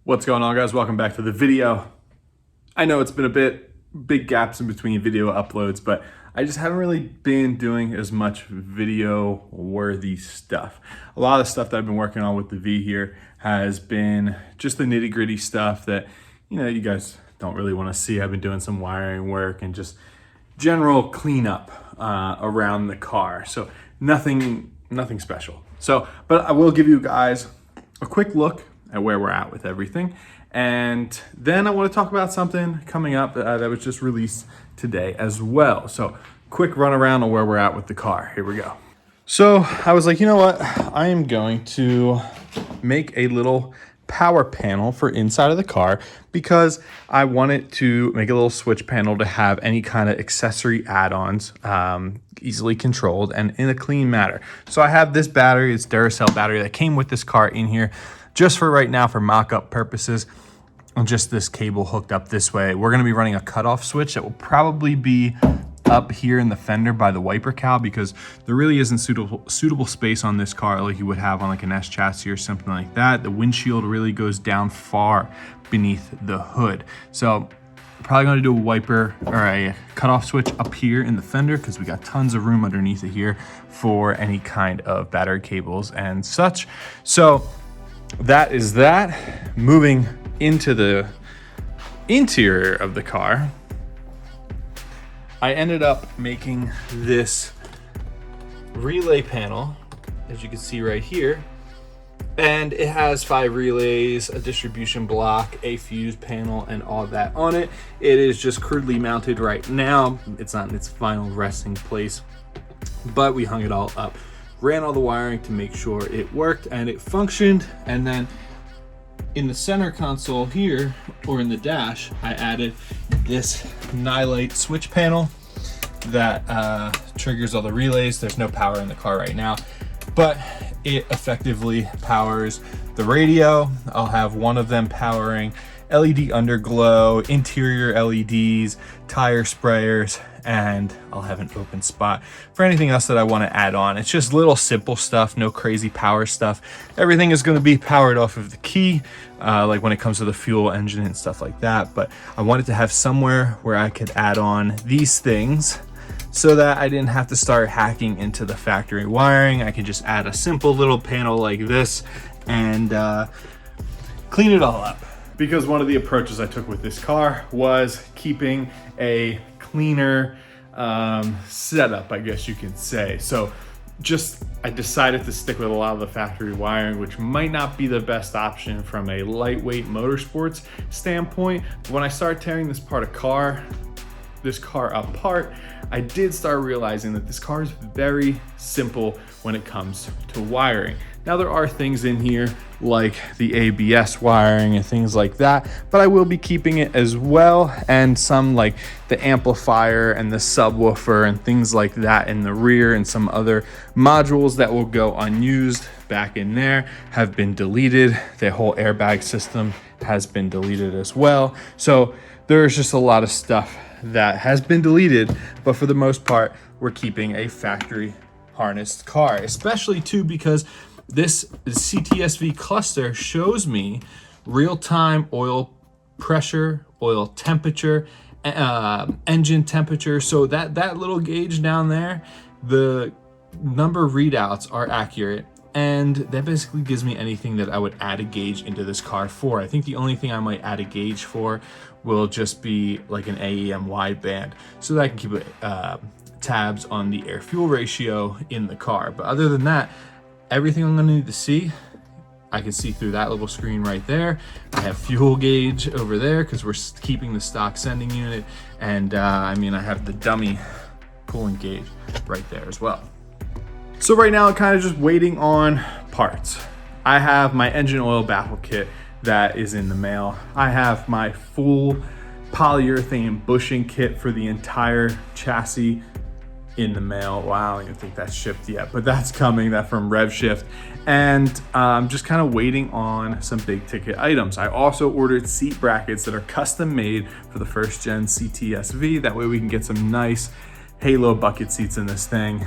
What's going on, guys? Welcome back to the video. I know it's been a big gaps in between video uploads, but I just haven't really been doing as much video worthy stuff. A lot of the stuff that I've been working on with the V here has been just the nitty gritty stuff that, you guys don't really want to see. I've been doing some wiring work and just general cleanup around the car. So nothing special. But I will give you guys a quick look at where we're at with everything. And then I want to talk about something coming up that was just released today as well. So quick run around on where we're at with the car. Here we go. So I was like, you know what? I am going to make a little power panel for inside of the car because I wanted to make a little switch panel to have any kind of accessory add-ons easily controlled and in a clean manner. So I have this battery, it's Duracell battery that came with this car in here just for right now for mock-up purposes. And just this cable hooked up this way. We're gonna be running a cutoff switch that will probably be up here in the fender by the wiper cowl because there really isn't suitable space on this car like you would have on like an S chassis or something like that. The windshield really goes down far beneath the hood. So probably gonna do a wiper or a cutoff switch up here in the fender because we got tons of room underneath it here for any kind of battery cables and such. So that is that. Moving into the interior of the car, I ended up making this relay panel, as you can see right here. And it has 5 relays, a distribution block, a fuse panel, and all that on it. It is just crudely mounted right now. It's not in its final resting place, but we hung it all up. Ran all the wiring to make sure it worked and it functioned. And then in the center console here, or in the dash, I added this nylite switch panel that triggers all the relays. There's no power in the car right now, but it effectively powers the radio. I'll have one of them powering LED underglow, interior LEDs, tire sprayers, and I'll have an open spot for anything else that I want to add on. It's just little simple stuff, no crazy power stuff. Everything is going to be powered off of the key, like when it comes to the fuel engine and stuff like that. But I wanted to have somewhere where I could add on these things so that I didn't have to start hacking into the factory wiring. I could just add a simple little panel like this and clean it all up. Because one of the approaches I took with this car was keeping a cleaner setup, I guess you can say. So I decided to stick with a lot of the factory wiring, which might not be the best option from a lightweight motorsports standpoint. But when I started tearing this car apart, I did start realizing that this car is very simple when it comes to wiring. Now there are things in here like the ABS wiring and things like that, but I will be keeping it as well, and some like the amplifier and the subwoofer and things like that in the rear, and some other modules that will go unused back in there have been deleted. The whole airbag system has been deleted as well. So there's just a lot of stuff that has been deleted, but for the most part, we're keeping a factory harnessed car, especially too because this cts-v cluster shows me real-time oil pressure, oil temperature, engine temperature. So that little gauge down there, the number readouts are accurate, and that basically gives me anything that I would add a gauge into this car for. I think the only thing I might add a gauge for will just be like an AEM wideband so that I can keep tabs on the air fuel ratio in the car. But other than that, everything I'm gonna need to see, I can see through that little screen right there. I have fuel gauge over there because we're keeping the stock sending unit. And I have the dummy coolant gauge right there as well. So right now I'm kind of just waiting on parts. I have my engine oil baffle kit that is in the mail. I have my full polyurethane bushing kit for the entire chassis in the mail. Well, I don't even think that's shipped yet, but that's coming, that from RevShift. And I'm just kind of waiting on some big ticket items. I also ordered seat brackets that are custom made for the first gen cts-v. That way we can get some nice halo bucket seats in this thing.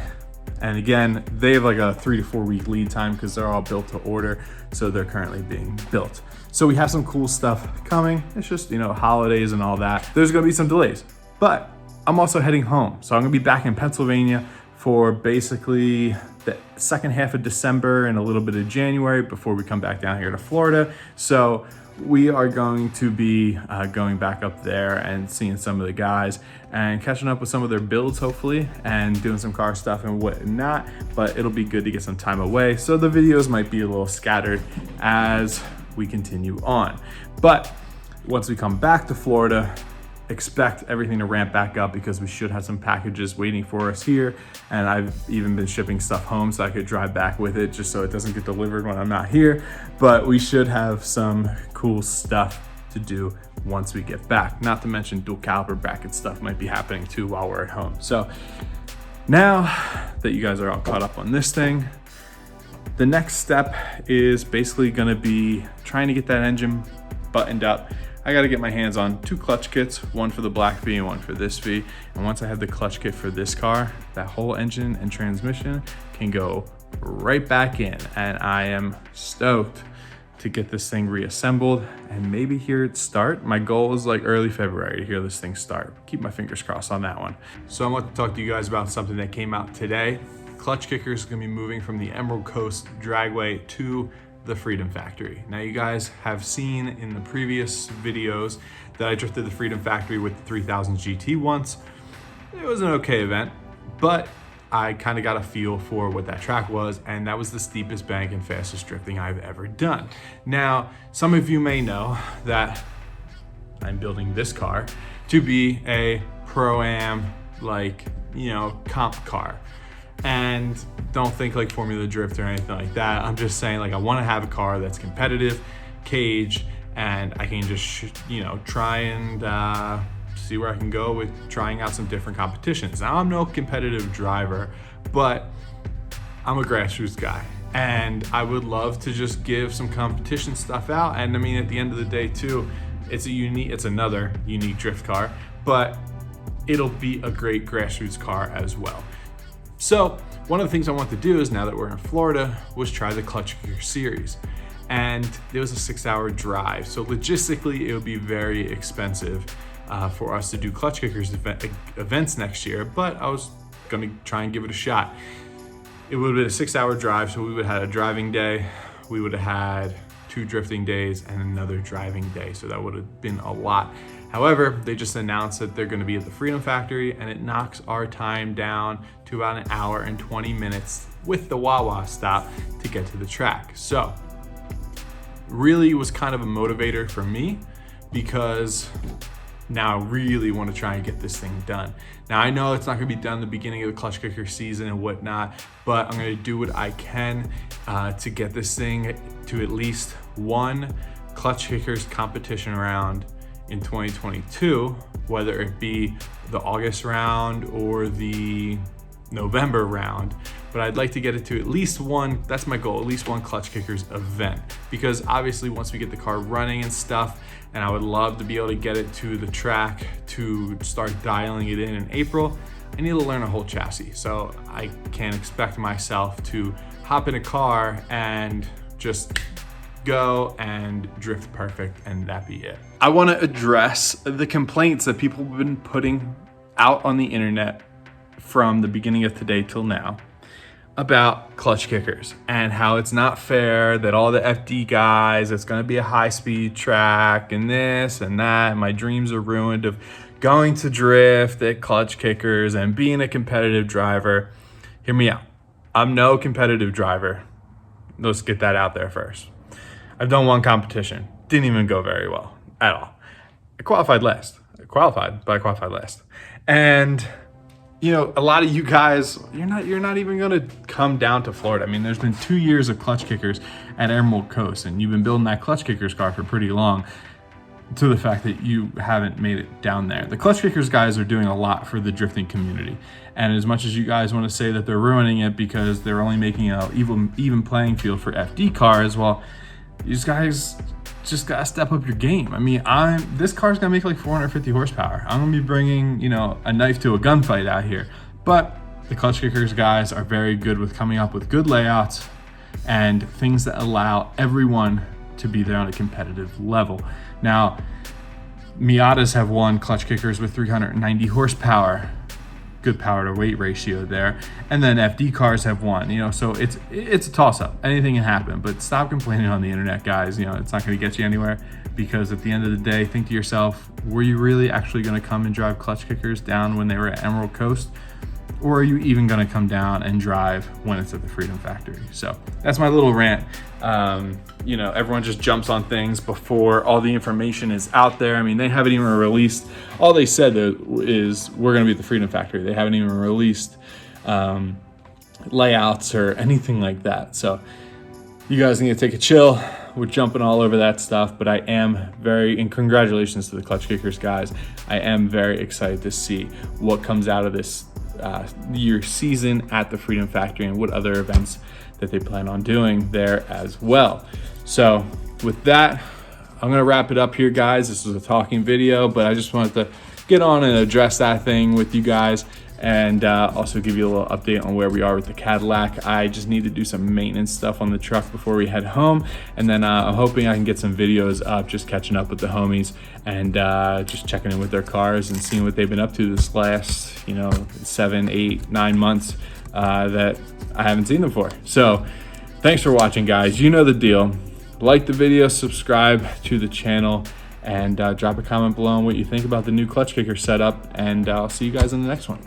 And again, they have like a 3 to 4 week lead time because they're all built to order. So they're currently being built. So we have some cool stuff coming. It's just, you know, holidays and all that. There's gonna be some delays, but I'm also heading home. So I'm gonna be back in Pennsylvania for basically the second half of December and a little bit of January before we come back down here to Florida. So we are going to be going back up there and seeing some of the guys and catching up with some of their builds, hopefully, and doing some car stuff and whatnot. But it'll be good to get some time away. So the videos might be a little scattered as we continue on. But once we come back to Florida, expect everything to ramp back up because we should have some packages waiting for us here. And I've even been shipping stuff home so I could drive back with it just so it doesn't get delivered when I'm not here. But we should have some cool stuff to do once we get back. Not to mention dual caliper bracket stuff might be happening too while we're at home. So now that you guys are all caught up on this thing, the next step is basically gonna be trying to get that engine buttoned up. I gotta get my hands on 2 clutch kits, one for the black V and one for this V. And once I have the clutch kit for this car, that whole engine and transmission can go right back in. And I am stoked to get this thing reassembled and maybe hear it start. My goal is like early February to hear this thing start. Keep my fingers crossed on that one. So I want to talk to you guys about something that came out today. Clutch Kicker is gonna be moving from the Emerald Coast Dragway to the Freedom Factory. Now you guys have seen in the previous videos that I drifted the Freedom Factory with the 3000 GT once. It was an okay event, but I kind of got a feel for what that track was, and that was the steepest bank and fastest drifting I've ever done. Now, some of you may know that I'm building this car to be a Pro-Am, like, you know, comp car. And don't think like Formula Drift or anything like that. I'm just saying, like, I want to have a car that's competitive, cage, and I can just, you know, try and see where I can go with trying out some different competitions. Now, I'm no competitive driver, but I'm a grassroots guy, and I would love to just give some competition stuff out. And I mean, at the end of the day too, it's another unique drift car, but it'll be a great grassroots car as well. So one of the things I want to do is, now that we're in Florida, was try the Clutch Kicker series. And it was a 6-hour drive. So logistically, it would be very expensive for us to do Clutch Kickers events next year, but I was gonna try and give it a shot. It would have been a 6-hour drive, so we would have had a driving day, we would have had 2 drifting days and another driving day. So that would have been a lot. However, they just announced that they're gonna be at the Freedom Factory, and it knocks our time down to about 1 hour and 20 minutes with the Wawa stop to get to the track. So really was kind of a motivator for me, because now I really want to try and get this thing done. Now I know it's not gonna be done the beginning of the Clutch Kicker season and whatnot, but I'm gonna do what I can to get this thing to at least one Clutch Kickers competition round in 2022, whether it be the August round or the November round. But I'd like to get it to at least one, that's my goal, at least one Clutch Kickers event. Because obviously once we get the car running and stuff, and I would love to be able to get it to the track to start dialing it in April, I need to learn a whole chassis. So I can't expect myself to hop in a car and just go and drift perfect and that be it. I want to address the complaints that people have been putting out on the internet from the beginning of today till now about Clutch Kickers and how it's not fair that all the FD guys, it's going to be a high-speed track and this and that, and my dreams are ruined of going to drift at Clutch Kickers and being a competitive driver. Hear me out. I'm no competitive driver. Let's get that out there first. I've done one competition, didn't even go very well at all. I qualified last. I qualified last. And you know, a lot of you guys, you're not even gonna come down to Florida. I mean, there's been 2 years of Clutch Kickers at Emerald Coast, and you've been building that Clutch Kickers car for pretty long, to the fact that you haven't made it down there. The Clutch Kickers guys are doing a lot for the drifting community. And as much as you guys want to say that they're ruining it because they're only making an even playing field for FD cars, well, these guys just gotta step up your game. I mean, this car's gonna make like 450 horsepower. I'm gonna be bringing, you know, a knife to a gunfight out here. But The Clutch Kickers guys are very good with coming up with good layouts and things that allow everyone to be there on a competitive level. Now, Miatas have won Clutch Kickers with 390 horsepower, good power to weight ratio there, and then FD cars have won. So it's a toss-up. Anything can happen, but stop complaining on the internet, guys. It's not going to get you anywhere, because at the end of the day, think to yourself, were you really actually going to come and drive Clutch Kickers down when they were at Emerald Coast? Or are you even going to come down and drive when it's at the Freedom Factory? So that's my little rant. Everyone just jumps on things before all the information is out there. I mean, they haven't even released, all they said is we're going to be at the Freedom Factory. They haven't even released layouts or anything like that. So you guys need to take a chill. We're jumping all over that stuff, but I am and congratulations to the Clutch Kickers guys. I am very excited to see what comes out of this year season at the Freedom Factory and what other events that they plan on doing there as well. So with that, I'm gonna wrap it up here, guys. This was a talking video, but I just wanted to get on and address that thing with you guys, and also give you a little update on where we are with the Cadillac. I just need to do some maintenance stuff on the truck before we head home, and then I'm hoping I can get some videos up, just catching up with the homies and just checking in with their cars and seeing what they've been up to this last 7, 8, 9 months that I haven't seen them for. So thanks for watching, guys. You know the deal. Like the video, subscribe to the channel, and drop a comment below on what you think about the new Clutch Kicker setup, and I'll see you guys in the next one.